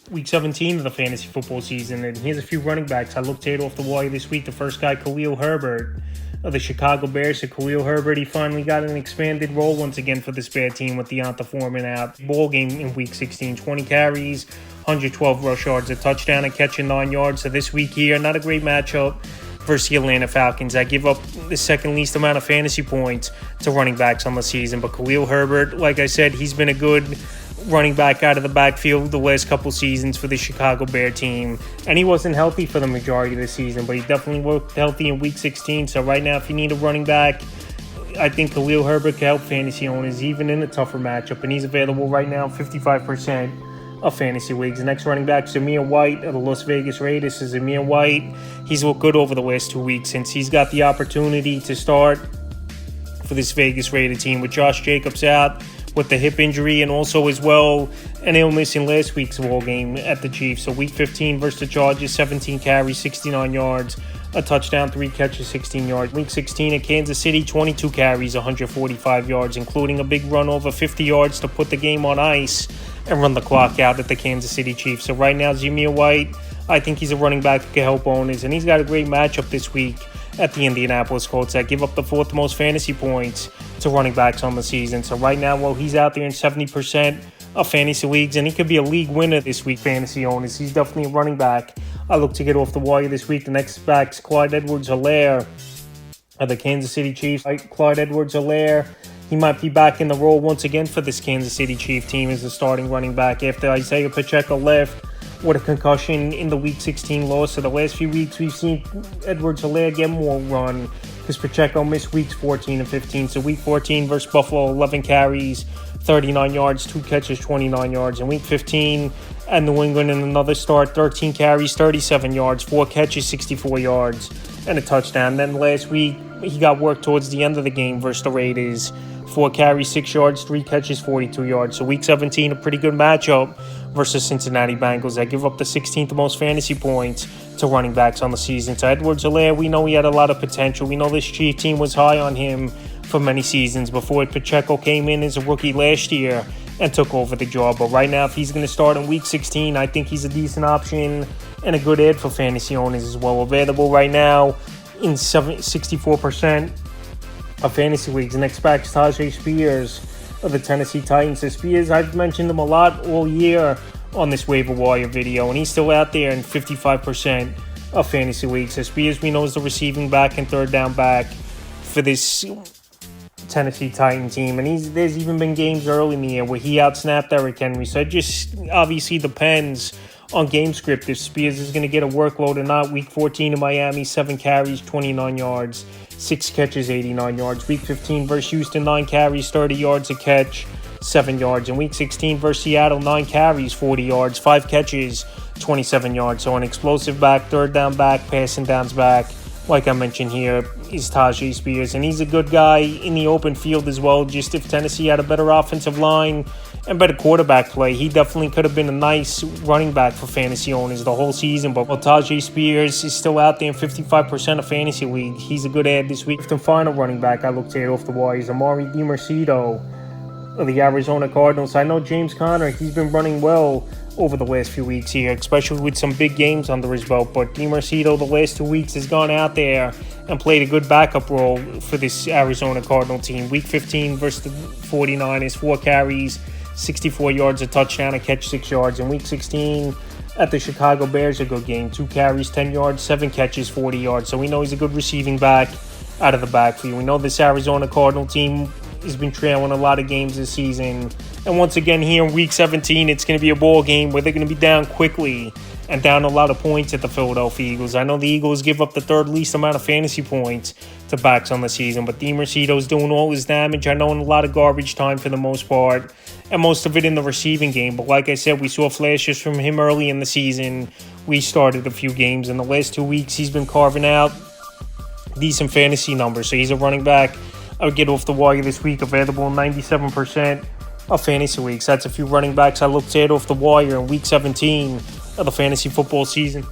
week 17 of the fantasy football season, and here's a few running backs I looked at off the wire this week. The first guy, Khalil Herbert of the Chicago Bears. So Khalil Herbert, he finally got an expanded role once again for this Bear team with Deonta Foreman out. Ball game in week 16, 20 carries, 112 rush yards, a touchdown, and catching 9 yards. So this week here, not a great matchup versus the Atlanta Falcons. I give up the second least amount of fantasy points to running backs on the season. But Khalil Herbert, like I said, he's been a good running back out of the backfield the last couple seasons for the Chicago Bear team. And he wasn't healthy for the majority of the season, but he definitely worked healthy in week 16. So right now, if you need a running back, I think Khalil Herbert can help fantasy owners even in a tougher matchup. And he's available right now 55% of fantasy leagues. The next running back is Jia White of the Las Vegas Raiders. Is Jia White. He's looked good over the last 2 weeks since he's got the opportunity to start for this Vegas Raider team with Josh Jacobs out with the hip injury, and also as well an illness in last week's ball game at the Chiefs. So week 15 versus the Chargers, 17 carries, 69 yards, a touchdown, 3 catches, 16 yards. Week 16 at Kansas City, 22 carries, 145 yards, including a big run over 50 yards to put the game on ice and run the clock out at the Kansas City Chiefs. So right now, Jia White, I think he's a running back who can help owners, and he's got a great matchup this week at the Indianapolis Colts that give up the 4th most fantasy points to running backs on the season. So right now, while he's out there in 70% of fantasy leagues, and he could be a league winner this week, fantasy owners, he's definitely a running back I look to get off the wire this week. The next back's Clyde Edwards-Helaire of the Kansas City Chiefs. Clyde Edwards-Helaire, he might be back in the role once again for this Kansas City Chiefs team as the starting running back after Isaiah Pacheco left with a concussion in the Week 16 loss. So the last few weeks, we've seen Edwards-Helaire get more run because Pacheco missed weeks 14 and 15. So Week 14 versus Buffalo, 11 carries, 39 yards, 2 catches, 29 yards. And Week 15 at New England in another start, 13 carries, 37 yards, 4 catches, 64 yards, and a touchdown. Then last week, he got work towards the end of the game versus the Raiders. 4 carries, 6 yards, 3 catches, 42 yards. So Week 17, a pretty good matchup versus Cincinnati Bengals that give up the 16th most fantasy points to running backs on the season. So Edwards-Helaire, we know he had a lot of potential. We know this Chief team was high on him for many seasons before Pacheco came in as a rookie last year and took over the job. But right now, if he's going to start in Week 16, I think he's a decent option and a good ad for fantasy owners as well. Available right now in 64% of fantasy leagues. Next back is Taj Spears of the Tennessee Titans. So Spears, I've mentioned him a lot all year on this waiver wire video, and he's still out there in 55% of fantasy leagues. So Spears, we know, is the receiving back and third down back for this Tennessee Titan team, and there's even been games early in the year where he outsnapped Derrick Henry. So it just obviously depends on game script if Spears is going to get a workload or not. Week 14 in Miami, 7 carries, 29 yards, 6 catches, 89 yards. Week 15 versus Houston, 9 carries, 30 yards a catch, 7 yards. In Week 16 versus Seattle, 9 carries, 40 yards, 5 catches, 27 yards. So an explosive back, third down back, passing downs back, like I mentioned here, is Taj Spears. And he's a good guy in the open field as well. Just if Tennessee had a better offensive line and better quarterback play, he definitely could have been a nice running back for fantasy owners the whole season. But while Taj Spears is still out there in 55% of fantasy league, he's a good ad this week. The final running back I looked at off the wire is Amari DiMercito of the Arizona Cardinals. I know James Conner, he's been running well over the last few weeks here, especially with some big games under his belt. But DiMercito, the last 2 weeks, has gone out there and played a good backup role for this Arizona Cardinal team. Week 15 versus the 49ers, 4 carries, 64 yards, a touchdown, a catch, 6 yards. In Week 16 at the Chicago Bears, a good game. 2 carries, 10 yards, 7 catches, 40 yards. So we know he's a good receiving back out of the backfield. We know this Arizona Cardinal team has been trailing a lot of games this season. And once again, here in Week 17, it's going to be a ball game where they're going to be down quickly and down a lot of points at the Philadelphia Eagles. I know the Eagles give up the 3rd least amount of fantasy points to backs on the season, but DiMercito's doing all his damage. I know in a lot of garbage time for the most part, and most of it in the receiving game. But like I said, we saw flashes from him early in the season. We started a few games. In the last 2 weeks, he's been carving out decent fantasy numbers. So he's a running back I would get off the wire this week, available in 97% of fantasy leagues. That's a few running backs I looked at off the wire in Week 17 of the fantasy football season.